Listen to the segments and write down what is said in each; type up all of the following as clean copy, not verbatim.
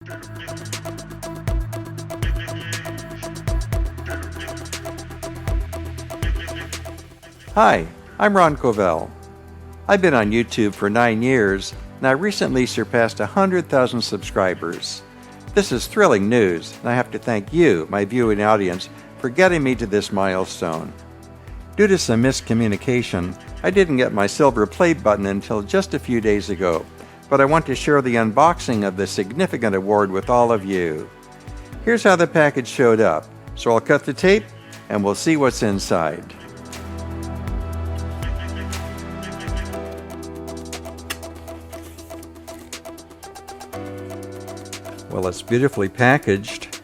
Hi, I'm Ron Covell. I've been on YouTube for 9 years, and I recently surpassed 100,000 subscribers. This is thrilling news, and I have to thank you, my viewing audience, for getting me to this milestone. Due to some miscommunication, I didn't get my silver play button until just a few days ago, but I want to share the unboxing of this significant award with all of you. Here's how the package showed up, so I'll cut the tape and we'll see what's inside. Well, it's beautifully packaged.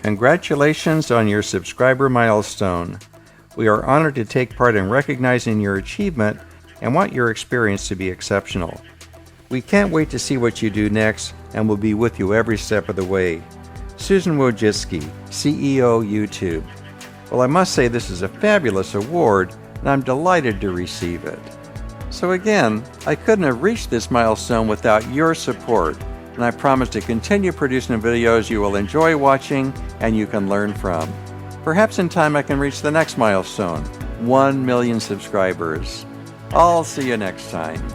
Congratulations on your subscriber milestone. We are honored to take part in recognizing your achievement and want your experience to be exceptional. We can't wait to see what you do next and will be with you every step of the way. Susan Wojcicki, CEO YouTube. Well, I must say this is a fabulous award and I'm delighted to receive it. So again, I couldn't have reached this milestone without your support, and I promise to continue producing videos you will enjoy watching and you can learn from. Perhaps in time I can reach the next milestone, 1 million subscribers. I'll see you next time.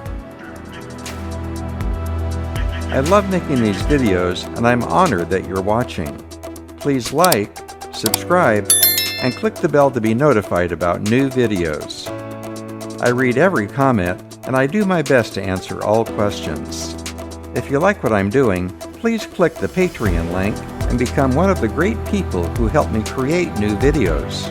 I love making these videos and I'm honored that you're watching. Please like, subscribe, and click the bell to be notified about new videos. I read every comment and I do my best to answer all questions. If you like what I'm doing, please click the Patreon link and become one of the great people who help me create new videos.